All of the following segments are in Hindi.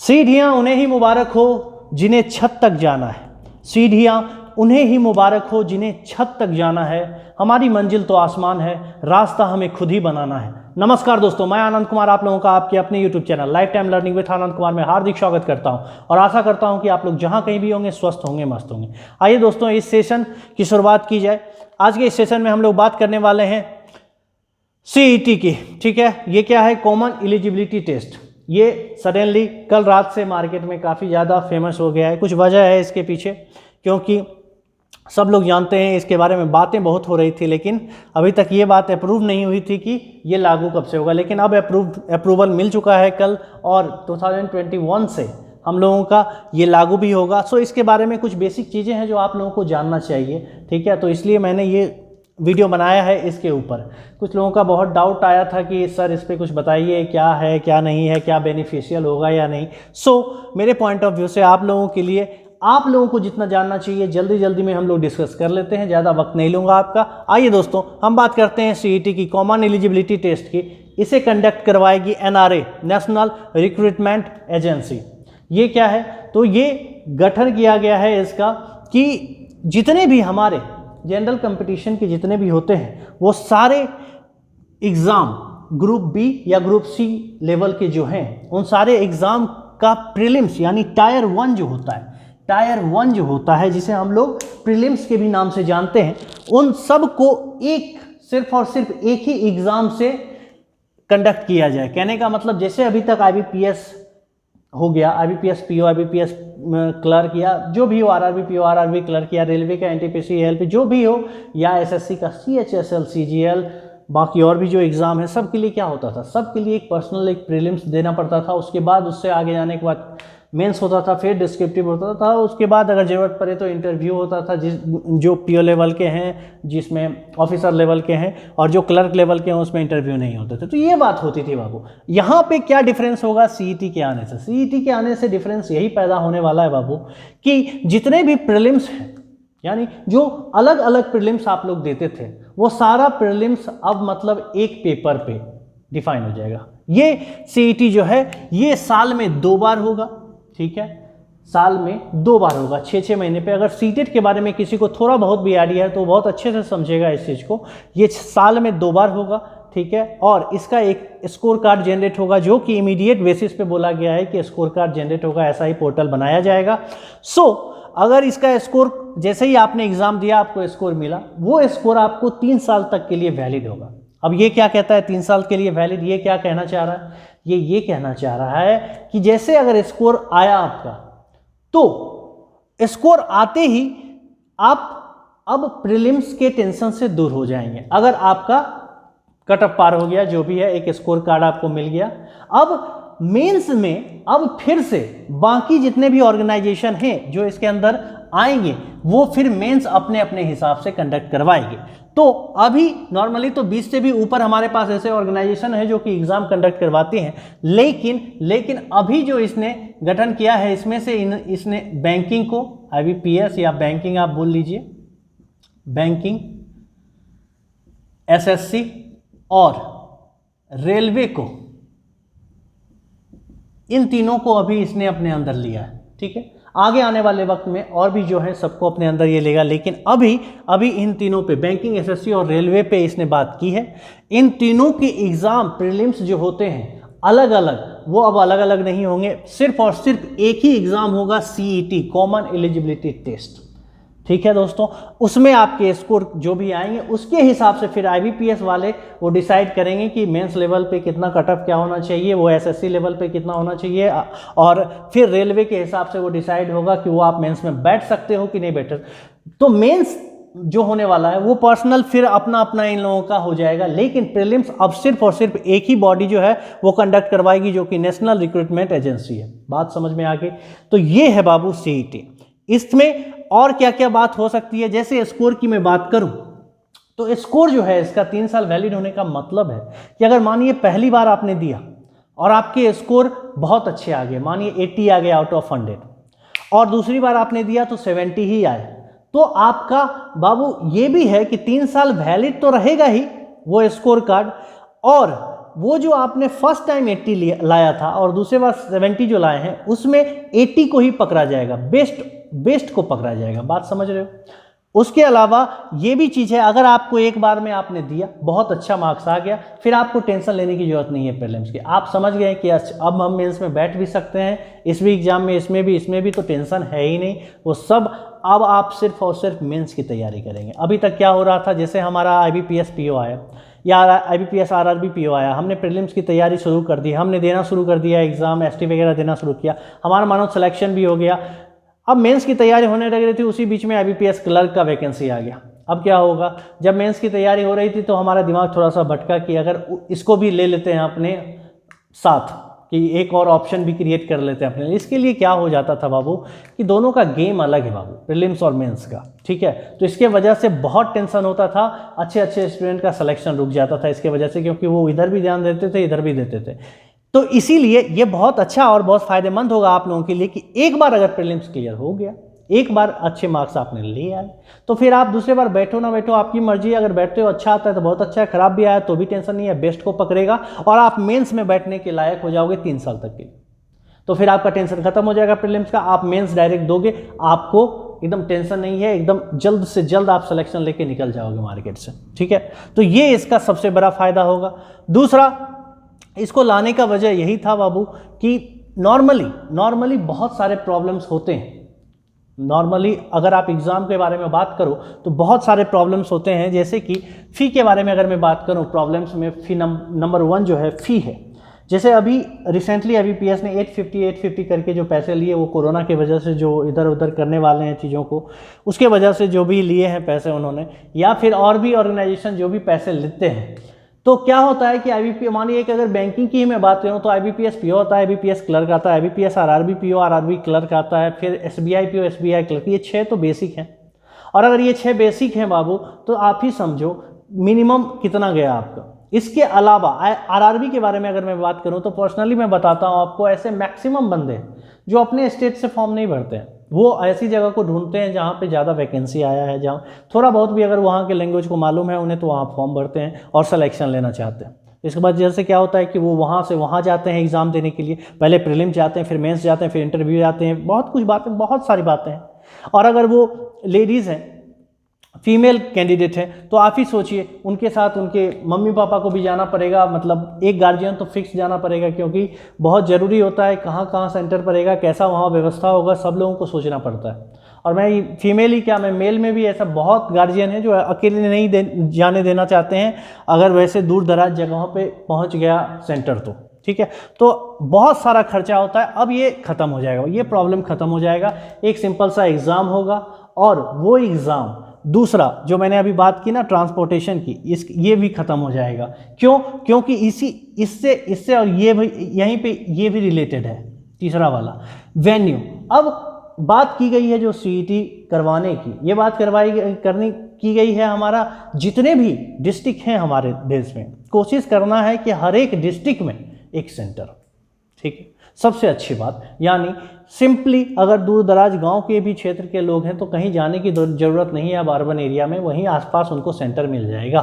सीढ़ियां उन्हें ही मुबारक हो जिन्हें छत तक जाना है। सीढ़ियां उन्हें ही मुबारक हो जिन्हें छत तक जाना है। हमारी मंजिल तो आसमान है, रास्ता हमें खुद ही बनाना है। नमस्कार दोस्तों, मैं आनंद कुमार आप लोगों का आपके अपने YouTube channel lifetime learning with Anand Kumar में हार्दिक स्वागत करता हूं और आशा करता हूं कि आप लोग जहां कहीं भी होंगे स्वस्थ होंगे, मस्त होंगे। आइए दोस्तों, इस सेशन की शुरुआत की जाए। आज के इस सेशन में हम लोग बात करने वाले हैं CET की। ठीक है, ये क्या है? Common eligibility test. ये सडनली कल रात से मार्केट में काफ़ी ज़्यादा फेमस हो गया है। कुछ वजह है इसके पीछे, क्योंकि सब लोग जानते हैं इसके बारे में बातें बहुत हो रही थी, लेकिन अभी तक ये बात अप्रूव नहीं हुई थी कि ये लागू कब से होगा। लेकिन अब अप्रूवल मिल चुका है कल, और 2021 से हम लोगों का ये लागू भी होगा। सो इसके बारे में कुछ बेसिक चीज़ें हैं जो आप लोगों को जानना चाहिए। ठीक है, तो इसलिए मैंने ये वीडियो बनाया है इसके ऊपर। कुछ लोगों का बहुत डाउट आया था कि सर इस पर कुछ बताइए, क्या है क्या नहीं है, क्या बेनिफिशियल होगा या नहीं। सो मेरे पॉइंट ऑफ व्यू से आप लोगों के लिए, आप लोगों को जितना जानना चाहिए जल्दी जल्दी में हम लोग डिस्कस कर लेते हैं। ज़्यादा वक्त नहीं लूँगा आपका। आइए दोस्तों, हम बात करते हैं CET की, कॉमन एलिजिबिलिटी टेस्ट की। इसे कंडक्ट करवाएगी NRA, नेशनल रिक्रूटमेंट एजेंसी। ये क्या है? तो ये गठन किया गया है इसका कि जितने भी हमारे जनरल कंपटीशन के जितने भी होते हैं वो सारे एग्ज़ाम ग्रुप B या ग्रुप C लेवल के जो हैं, उन सारे एग्ज़ाम का प्रीलिम्स यानी टायर 1 जो होता है, टायर 1 जो होता है जिसे हम लोग प्रीलिम्स के भी नाम से जानते हैं, उन सब को सिर्फ और सिर्फ एक ही एग्ज़ाम से कंडक्ट किया जाए। कहने का मतलब, जैसे अभी तक IBPS हो गया, IBPS PO, IBPS क्लर्क या जो भी हो, RRB PO, RRB क्लर्क या रेलवे का NTPC ALP जो भी हो, या SSC का CHSL CGL, बाकी और भी जो एग्ज़ाम है, सब के लिए क्या होता था? सब के लिए एक पर्सनल एक प्रीलिम्स देना पड़ता था। उसके बाद उससे आगे जाने के बाद मेंस होता था, फिर डिस्क्रिप्टिव होता था, उसके बाद अगर ज़रूरत पड़े तो इंटरव्यू होता था, जो PO लेवल के हैं, जिसमें ऑफिसर लेवल के हैं, और जो क्लर्क लेवल के हैं उसमें इंटरव्यू नहीं होते थे। तो ये बात होती थी बाबू। यहाँ पे क्या डिफरेंस होगा CET के आने से? CET के आने से डिफरेंस यही पैदा होने वाला है बाबू कि जितने भी प्रीलिम्स हैं, यानी जो अलग अलग प्रीलिम्स आप लोग देते थे, वो सारा प्रीलिम्स अब मतलब एक पेपर पे डिफाइन हो जाएगा। ये CET जो है ये साल में 2 बार होगा। ठीक है, साल में 2 बार होगा, 6-6 महीने पे। अगर CTET के बारे में किसी को थोड़ा बहुत भी आइडिया है तो बहुत अच्छे से समझेगा इस चीज़ को। ये साल में 2 बार होगा। ठीक है, और इसका एक स्कोर कार्ड जनरेट होगा, जो कि इमीडिएट बेसिस पे बोला गया है कि स्कोर कार्ड जनरेट होगा, ऐसा ही पोर्टल बनाया जाएगा। सो अगर इसका स्कोर, जैसे ही आपने एग्जाम दिया आपको स्कोर मिला, वो स्कोर आपको 3 साल तक के लिए वैलिड होगा। अब ये क्या कहता है 3 साल के लिए वैलिड? ये क्या कहना चाह रहा है? ये कहना चाह रहा है कि जैसे अगर स्कोर आया आपका, तो स्कोर आते ही आप अब प्रीलिम्स के टेंशन से दूर हो जाएंगे। अगर आपका कट ऑफ पार हो गया, जो भी है, एक स्कोर कार्ड आपको मिल गया, अब मेंस में अब फिर से बाकी जितने भी ऑर्गेनाइजेशन हैं जो इसके अंदर आएंगे, वो फिर मेंस अपने अपने हिसाब से कंडक्ट करवाएंगे। तो अभी नॉर्मली तो 20 से भी ऊपर हमारे पास ऐसे ऑर्गेनाइजेशन है जो कि एग्जाम कंडक्ट करवाते हैं, लेकिन अभी जो इसने गठन किया है, इसमें से इसने बैंकिंग को, IBPS या बैंकिंग आप बोल लीजिए, बैंकिंग, SSC और रेलवे को, इन तीनों को अभी इसने अपने अंदर लिया है। ठीक है, आगे आने वाले वक्त में और भी जो है सबको अपने अंदर ये लेगा, लेकिन अभी इन तीनों पे, बैंकिंग, SSC और रेलवे पे इसने बात की है। इन तीनों के एग्जाम प्रीलिम्स जो होते हैं अलग अलग, वो अब अलग अलग नहीं होंगे, सिर्फ और सिर्फ एक ही एग्जाम होगा, CET, कॉमन एलिजिबिलिटी टेस्ट। ठीक है दोस्तों, उसमें आपके स्कोर जो भी आएंगे उसके हिसाब से फिर IBPS वाले वो डिसाइड करेंगे कि मेंस लेवल पे कितना कट ऑफ क्या होना चाहिए, वो SSC लेवल पे कितना होना चाहिए, और फिर रेलवे के हिसाब से वो डिसाइड होगा कि वो आप मेंस में बैठ सकते हो कि नहीं बैठ। तो मेंस जो होने वाला है वो पर्सनल फिर अपना अपना इन लोगों का हो जाएगा, लेकिन प्रीलिम्स अब सिर्फ और सिर्फ एक ही बॉडी जो है वो कंडक्ट करवाएगी, जो कि नेशनल रिक्रूटमेंट एजेंसी है। बात समझ में आ गई? तो ये है बाबू CET। इसमें और क्या क्या बात हो सकती है? जैसे स्कोर की मैं बात करूं, तो स्कोर जो है इसका 3 साल वैलिड होने का मतलब है कि अगर मानिए पहली बार आपने दिया और आपके स्कोर बहुत अच्छे आ गए, मानिए 80 आ गए आउट ऑफ 100, और दूसरी बार आपने दिया तो 70 ही आए, तो आपका बाबू ये भी है कि 3 साल वैलिड तो रहेगा ही वो स्कोर कार्ड, और वो जो आपने फर्स्ट टाइम 80 लाया था और दूसरे बार 70 जो लाए हैं उसमें 80 को ही पकड़ा जाएगा, बेस्ट को पकड़ा जाएगा। बात समझ रहे हो? उसके अलावा ये भी चीज़ है, अगर आपको एक बार में आपने दिया, बहुत अच्छा मार्क्स आ गया, फिर आपको टेंशन लेने की जरूरत नहीं है प्रीलिम्स की। आप समझ गए कि अब हम मेंस में बैठ भी सकते हैं, इस भी एग्जाम में, इसमें भी तो टेंशन है ही नहीं। वो सब अब आप सिर्फ और सिर्फ मेंस की तैयारी करेंगे। अभी तक क्या हो रहा था, जैसे हमारा IBPS PO आया या IBPS RRB PO आया, हमने प्रीलिम्स की तैयारी शुरू कर दी, हमने देना शुरू कर दिया एग्जाम, ST वगैरह देना शुरू किया, हमारा मानो सिलेक्शन भी हो गया। अब मेंस की तैयारी होने लग रही थी, उसी बीच में IBPS क्लर्क का वैकेंसी आ गया। अब क्या होगा, जब मेंस की तैयारी हो रही थी तो हमारा दिमाग थोड़ा सा भटका कि अगर इसको भी ले लेते हैं अपने साथ, कि एक और ऑप्शन भी क्रिएट कर लेते हैं अपने लिए। इसके लिए क्या हो जाता था बाबू कि दोनों का गेम अलग है बाबू, प्रीलिम्स और मेंस का, ठीक है। तो इसके वजह से बहुत टेंशन होता था, अच्छे स्टूडेंट का सिलेक्शन रुक जाता था इसके वजह से, क्योंकि वो इधर भी ध्यान देते थे, इधर भी देते थे। तो इसीलिए ये बहुत अच्छा और बहुत फायदेमंद होगा आप लोगों के लिए कि एक बार अगर प्रीलिम्स क्लियर हो गया, एक बार अच्छे मार्क्स आपने ले आए, तो फिर आप दूसरे बार बैठो ना बैठो आपकी मर्जी। अगर बैठते हो अच्छा आता है तो बहुत अच्छा है, खराब भी आया तो भी टेंशन नहीं है, बेस्ट को पकड़ेगा और आप मेंस में बैठने के लायक हो जाओगे 3 साल तक के लिए। तो फिर आपका टेंशन खत्म हो जाएगा प्रीलिम्स का, आप मेंस डायरेक्ट दोगे, आपको एकदम टेंशन नहीं है, एकदम जल्द से जल्द आप सिलेक्शन लेके निकल जाओगे मार्केट से, ठीक है। तो ये इसका सबसे बड़ा फायदा होगा। दूसरा, इसको लाने का वजह यही था बाबू कि नॉर्मली बहुत सारे प्रॉब्लम्स होते हैं। नॉर्मली अगर आप एग्ज़ाम के बारे में बात करो तो बहुत सारे प्रॉब्लम्स होते हैं, जैसे कि फ़ी के बारे में अगर मैं बात करूं, प्रॉब्लम्स में फ़ी नंबर 1 जो है फ़ी है। जैसे अभी रिसेंटली IBPS ने 850 करके जो पैसे लिए, वो कोरोना की वजह से जो इधर उधर करने वाले हैं चीज़ों को, उसके वजह से जो भी लिए हैं पैसे उन्होंने, या फिर और भी ऑर्गेनाइजेशन जो भी पैसे लेते हैं, तो क्या होता है कि IBPS, मानिए कि अगर बैंकिंग की ही मैं बात करूँ तो IBPS PO आता है, IBPS क्लर्क आता है, IBPS RRB PO RRB clerk आता है, फिर SBI PO SBI क्लर्क। ये 6 तो बेसिक हैं। और अगर ये 6 बेसिक हैं बाबू, तो आप ही समझो मिनिमम कितना गया आपका। इसके अलावा RRB के बारे में अगर मैं बात करूँ तो पर्सनली मैं बताता हूँ आपको, ऐसे मैक्सिमम बंदे जो अपने स्टेट से फॉर्म नहीं भरते हैं, वो ऐसी जगह को ढूंढते हैं जहाँ पे ज़्यादा वैकेंसी आया है, जहाँ थोड़ा बहुत भी अगर वहाँ के लैंग्वेज को मालूम है उन्हें, तो वहाँ फॉर्म भरते हैं और सिलेक्शन लेना चाहते हैं। इसके बाद जैसे क्या होता है कि वो वहाँ से वहाँ जाते हैं एग्ज़ाम देने के लिए, पहले प्रीलिम्स जाते हैं, फिर मेंस जाते हैं, फिर इंटरव्यू जाते हैं, बहुत सारी बातें हैं। और अगर वो लेडीज़ हैं, फीमेल कैंडिडेट है, तो आप ही सोचिए उनके साथ उनके मम्मी पापा को भी जाना पड़ेगा, मतलब एक गार्जियन तो फिक्स जाना पड़ेगा, क्योंकि बहुत ज़रूरी होता है कहाँ सेंटर पड़ेगा, कैसा वहाँ व्यवस्था होगा, सब लोगों को सोचना पड़ता है। और मैं फीमेल ही क्या, मैं मेल में भी ऐसा बहुत गार्जियन है जो अकेले नहीं जाने देना चाहते हैं, अगर वैसे दूर दराज जगहों पर पहुँच गया सेंटर तो, ठीक है। तो बहुत सारा खर्चा होता है। अब ये ख़त्म हो जाएगा, ये प्रॉब्लम ख़त्म हो जाएगा। एक सिंपल सा एग्ज़ाम होगा, और वो एग्ज़ाम, दूसरा जो मैंने अभी बात की ना ट्रांसपोर्टेशन की, ये भी ख़त्म हो जाएगा। क्यों? क्योंकि इससे और ये भी यहीं पे ये भी रिलेटेड है। तीसरा वाला वेन्यू, अब बात की गई है जो CET करवाने की, ये बात की गई है हमारा जितने भी डिस्ट्रिक्ट हैं हमारे देश में, कोशिश करना है कि हर एक डिस्ट्रिक्ट में एक सेंटर, ठीक है, सबसे अच्छी बात। यानी सिंपली अगर दूर दराज गांव के भी क्षेत्र के लोग हैं तो कहीं जाने की ज़रूरत नहीं है, अब अर्बन एरिया में वहीं आसपास उनको सेंटर मिल जाएगा।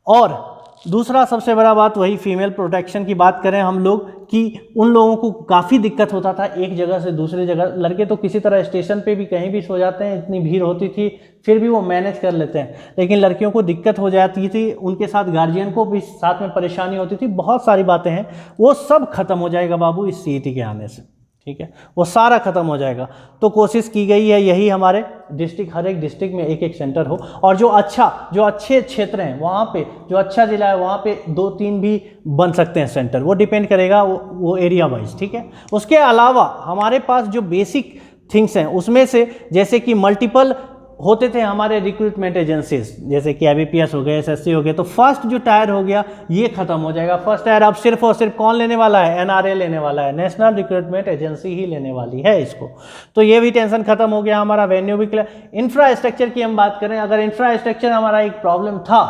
और दूसरा सबसे बड़ा बात वही फीमेल प्रोटेक्शन की बात करें हम लोग, कि उन लोगों को काफ़ी दिक्कत होता था एक जगह से दूसरी जगह। लड़के तो किसी तरह स्टेशन पे भी कहीं भी सो जाते हैं, इतनी भीड़ होती थी फिर भी वो मैनेज कर लेते हैं, लेकिन लड़कियों को दिक्कत हो जाती थी, उनके साथ गार्जियन को भी साथ में परेशानी होती थी, बहुत सारी बातें हैं। वो सब खत्म हो जाएगा बाबू इस CET के आने से, ठीक है, वो सारा खत्म हो जाएगा। तो कोशिश की गई है यही हमारे डिस्ट्रिक्ट, हर एक डिस्ट्रिक्ट में एक सेंटर हो, और जो अच्छे क्षेत्र हैं वहाँ पे, जो अच्छा जिला है वहाँ पे 2-3 भी बन सकते हैं सेंटर, वो डिपेंड करेगा वो एरिया वाइज, ठीक है। उसके अलावा हमारे पास जो बेसिक थिंग्स हैं उसमें से, जैसे कि मल्टीपल होते थे हमारे रिक्रूटमेंट एजेंसीज, जैसे कि IBPS हो गए, SSC हो गए, तो फर्स्ट जो टायर हो गया ये खत्म हो जाएगा। फर्स्ट टायर अब सिर्फ और सिर्फ कौन लेने वाला है? NRA लेने वाला है, नेशनल रिक्रूटमेंट एजेंसी ही लेने वाली है इसको। तो ये भी टेंशन खत्म हो गया हमारा, वेन्यू भी क्लियर। इंफ्रास्ट्रक्चर की हम बात करें, अगर इंफ्रास्ट्रक्चर हमारा एक प्रॉब्लम था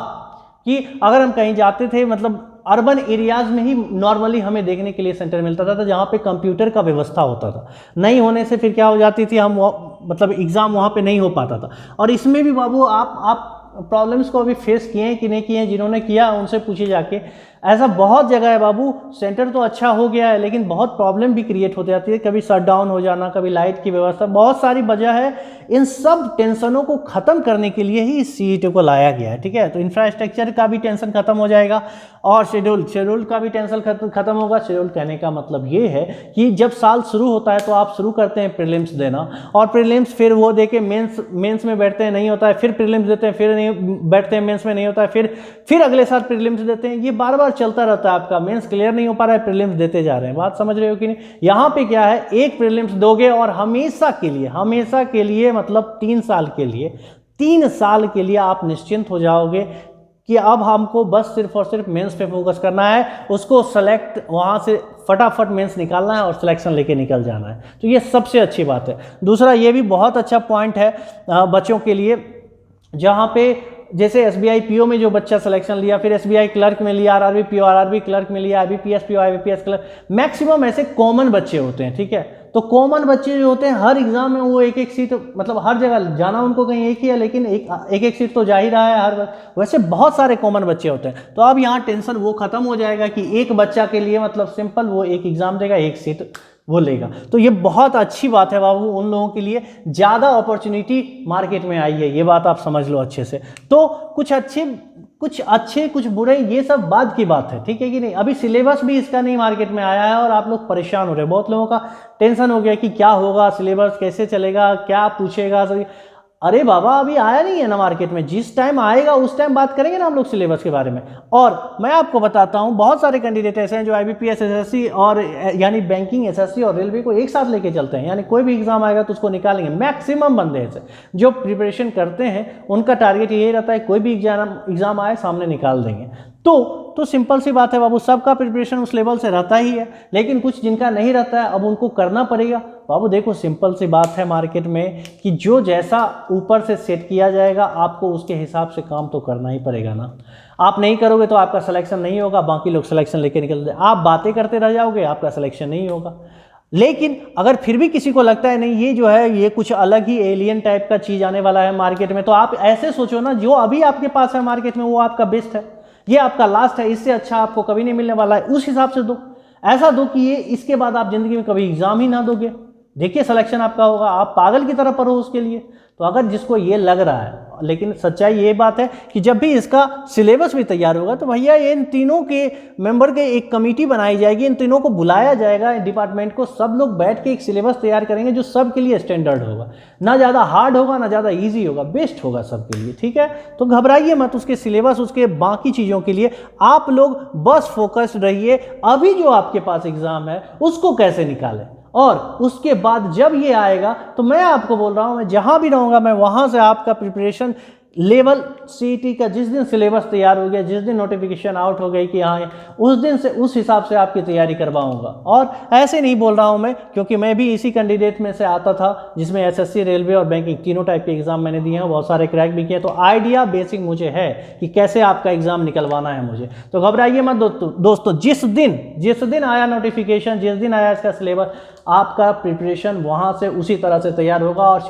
कि अगर हम कहीं जाते थे, मतलब अर्बन एरियाज में ही नॉर्मली हमें देखने के लिए सेंटर मिलता था जहाँ पे कंप्यूटर का व्यवस्था होता था, नहीं होने से फिर क्या हो जाती थी, हम मतलब एग्ज़ाम वहाँ पे नहीं हो पाता था। और इसमें भी बाबू आप प्रॉब्लम्स को अभी फेस किए हैं कि नहीं किए हैं? जिन्होंने किया उनसे पूछिए जाके। ऐसा बहुत जगह है बाबू, सेंटर तो अच्छा हो गया है लेकिन बहुत प्रॉब्लम भी क्रिएट होती जाती है, कभी शट डाउन हो जाना, कभी लाइट की व्यवस्था, बहुत सारी वजह है। इन सब टेंशनों को खत्म करने के लिए ही इस CET को लाया गया है, ठीक है। तो इंफ्रास्ट्रक्चर का भी टेंशन खत्म हो जाएगा और शेड्यूल का भी टेंशन खत्म होगा। शेड्यूल कहने का मतलब ये है कि जब साल शुरू होता है तो आप शुरू करते हैं प्रीलिम्स देना, और प्रीलिम्स फिर वो देके मेंस में बैठते हैं, नहीं होता है, फिर प्रीलिम्स देते हैं, फिर नहीं बैठते हैं, मेंस में नहीं होता है, फिर अगले साल प्रीलिम्स देते हैं। ये बार बार चलता रहता है, आपका मेंस क्लियर नहीं हो पा रहा है, प्रीलिम्स देते जा रहे हैं। बात समझ रहे हो कि नहीं? यहाँ पे क्या है, एक प्रीलिम्स दोगे और हमेशा के लिए मतलब 3 साल के लिए, 3 साल के लिए आप निश्चिंत हो जाओगे कि अब हमको बस सिर्फ और सिर्फ मेंस पे फोकस करना है, उसको सेलेक्ट वहाँ से फटाफट मेंस निकालना है और सिलेक्शन लेके निकल जाना है। तो ये सबसे अच्छी बात है। दूसरा ये भी बहुत अच्छा पॉइंट है बच्चों के लिए, जहाँ पे जैसे SBI PO में जो बच्चा सिलेक्शन लिया, फिर SBI क्लर्क में लिया, RRB PO RRB क्लर्क में लिया, IBPS PO IBPS clerk, maximum ऐसे कॉमन बच्चे होते हैं, ठीक है। तो कॉमन बच्चे जो होते हैं हर एग्जाम में वो एक सीट, मतलब हर जगह जाना उनको कहीं एक ही है, लेकिन एक सीट तो जा ही रहा है हर, वैसे बहुत सारे कॉमन बच्चे होते हैं। तो अब यहाँ टेंशन वो खत्म हो जाएगा कि एक बच्चा के लिए मतलब सिंपल वो एक एग्जाम देगा, एक सीट वो लेगा। तो ये बहुत अच्छी बात है बाबू, उन लोगों के लिए ज़्यादा अपॉर्चुनिटी मार्केट में आई है, ये बात आप समझ लो अच्छे से। तो कुछ अच्छे कुछ बुरे, ये सब बाद की बात है, ठीक है कि नहीं। अभी सिलेबस भी इसका नहीं मार्केट में आया है और आप लोग परेशान हो रहे हैं, बहुत लोगों का टेंशन हो गया कि क्या होगा, सिलेबस कैसे चलेगा, क्या पूछेगा। अरे बाबा अभी आया नहीं है ना मार्केट में, जिस टाइम आएगा उस टाइम बात करेंगे ना हम लोग सिलेबस के बारे में। और मैं आपको बताता हूँ, बहुत सारे कैंडिडेट ऐसे हैं जो IBPS SSC और यानी बैंकिंग SSC और रेलवे को एक साथ लेके चलते हैं, यानी कोई भी एग्जाम आएगा तो उसको निकालेंगे। मैक्सिमम बंदे ऐसे जो प्रिपरेशन करते हैं उनका टारगेट यही रहता है, कोई भी एग्जाम आए सामने निकाल देंगे। तो सिंपल सी बात है बाबू, सबका प्रिपरेशन उस लेवल से रहता ही है, लेकिन कुछ जिनका नहीं रहता है अब उनको करना पड़ेगा। बाबू देखो सिंपल सी बात है मार्केट में कि जो जैसा ऊपर से सेट किया जाएगा आपको उसके हिसाब से काम तो करना ही पड़ेगा ना। आप नहीं करोगे तो आपका सिलेक्शन नहीं होगा, बाकी लोग सिलेक्शन लेके निकलते, आप बातें करते रह जाओगे, आपका सिलेक्शन नहीं होगा। लेकिन अगर फिर भी किसी को लगता है नहीं ये जो है ये कुछ अलग ही एलियन टाइप का चीज़ आने वाला है मार्केट में, तो आप ऐसे सोचो ना, जो अभी आपके पास है मार्केट में वो आपका बेस्ट है, ये आपका लास्ट है, इससे अच्छा आपको कभी नहीं मिलने वाला है, उस हिसाब से दो। ऐसा दो कि ये इसके बाद आप जिंदगी में कभी एग्जाम ही ना दोगे, देखिए सिलेक्शन आपका होगा, आप पागल की तरह पढ़ो उसके लिए। तो अगर जिसको ये लग रहा है, लेकिन सच्चाई ये बात है कि जब भी इसका सिलेबस भी तैयार होगा तो भैया इन तीनों के मेंबर के एक कमेटी बनाई जाएगी, इन तीनों को बुलाया जाएगा डिपार्टमेंट को, सब लोग बैठ के एक सिलेबस तैयार करेंगे जो सबके लिए स्टैंडर्ड होगा, ना ज़्यादा हार्ड होगा ना ज़्यादा ईजी होगा, बेस्ट होगा सबके लिए, ठीक है। तो घबराइए मत उसके सिलेबस, उसके बाकी चीज़ों के लिए आप लोग बस फोकस रहिए। अभी जो आपके पास एग्जाम है उसको कैसे निकालें, और उसके बाद जब ये आएगा तो मैं आपको बोल रहा हूँ, मैं जहाँ भी रहूँगा मैं वहाँ से आपका प्रिपरेशन लेवल CET का जिस दिन सिलेबस तैयार हो गया, जिस दिन नोटिफिकेशन आउट हो गई कि हाँ, उस दिन से उस हिसाब से आपकी तैयारी करवाऊंगा। और ऐसे नहीं बोल रहा हूँ मैं, क्योंकि मैं भी इसी कैंडिडेट में से आता था जिसमें SSC रेलवे और बैंकिंग तीनों टाइप के एग्जाम मैंने दिए हैं, बहुत सारे क्रैक भी किए, तो आइडिया बेसिक मुझे है कि कैसे आपका एग्जाम निकलवाना है मुझे। तो घबराइए मत दोस्तों, जिस दिन आया नोटिफिकेशन, जिस दिन आया इसका सिलेबस, आपका प्रिपरेशन वहाँ से उसी तरह से तैयार होगा और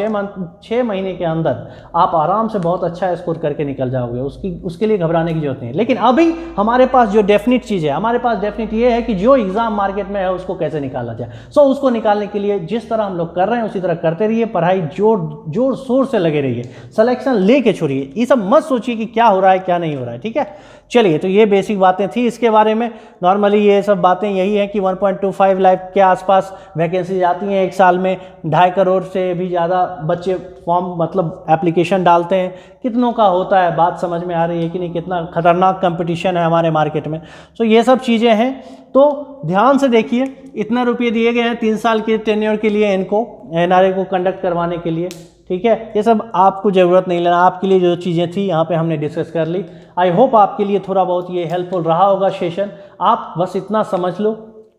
6 महीने के अंदर आप आराम से बहुत अच्छा स्कोर करके निकल जाओगे। उसके लिए घबराने की जरूरत नहीं है। लेकिन अभी हमारे पास जो डेफिनेट चीज़ है, हमारे पास डेफिनेट ये है कि जो एग्जाम मार्केट में है उसको कैसे निकाला जाए। उसको निकालने के लिए जिस तरह हम लोग कर रहे हैं उसी तरह करते रहिए, पढ़ाई जोर शोर से लगे रहिए, सिलेक्शन लेके छोड़िए, ये सब मत सोचिए कि क्या हो रहा है क्या नहीं हो रहा है, ठीक है। चलिए, तो ये बेसिक बातें थी इसके बारे में। नॉर्मली ये सब बातें यही है कि 1.25 लाख के आसपास वैकेंसी आती हैं एक साल में, 2.5 करोड़ से भी ज़्यादा बच्चे फॉर्म मतलब एप्लीकेशन डालते हैं। कितनों का होता है, बात समझ में आ रही है कि नहीं, कितना खतरनाक कंपटीशन है हमारे मार्केट में। तो ये सब चीज़ें हैं, तो ध्यान से देखिए। इतना रुपये दिए गए हैं 3 साल के टेन्योर के लिए इनको, NRA को कंडक्ट करवाने के लिए, ठीक है। ये सब आपको ज़रूरत नहीं लेना, आपके लिए जो चीज़ें थी यहाँ पे हमने डिस्कस कर ली। आई होप आपके लिए थोड़ा बहुत ये हेल्पफुल रहा होगा सेशन। आप बस इतना समझ लो,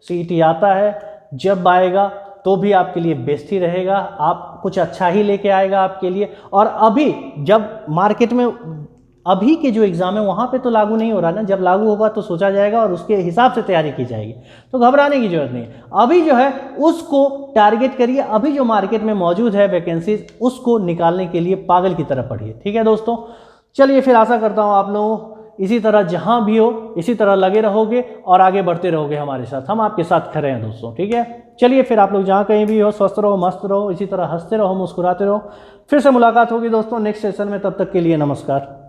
CET आता है, जब आएगा तो भी आपके लिए बेस्ट ही रहेगा, आप कुछ अच्छा ही लेके आएगा आपके लिए। और अभी जब मार्केट में अभी के जो एग्ज़ाम है वहाँ पे तो लागू नहीं हो रहा ना, जब लागू होगा तो सोचा जाएगा और उसके हिसाब से तैयारी की जाएगी। तो घबराने की जरूरत नहीं है। अभी जो है उसको टारगेट करिए, अभी जो मार्केट में मौजूद है वैकेंसीज, उसको निकालने के लिए पागल की तरह पढ़िए, ठीक है दोस्तों। चलिए फिर आशा करता हूँ आप लोगों इसी तरह जहाँ भी हो इसी तरह लगे रहोगे और आगे बढ़ते रहोगे हमारे साथ। हम आपके साथ खड़े हैं दोस्तों, ठीक है। चलिए फिर आप लोग जहाँ कहीं भी हो स्वस्थ रहो, मस्त रहो, इसी तरह हंसते रहो, मुस्कुराते रहो। फिर से मुलाकात होगी दोस्तों नेक्स्ट सेशन में, तब तक के लिए नमस्कार।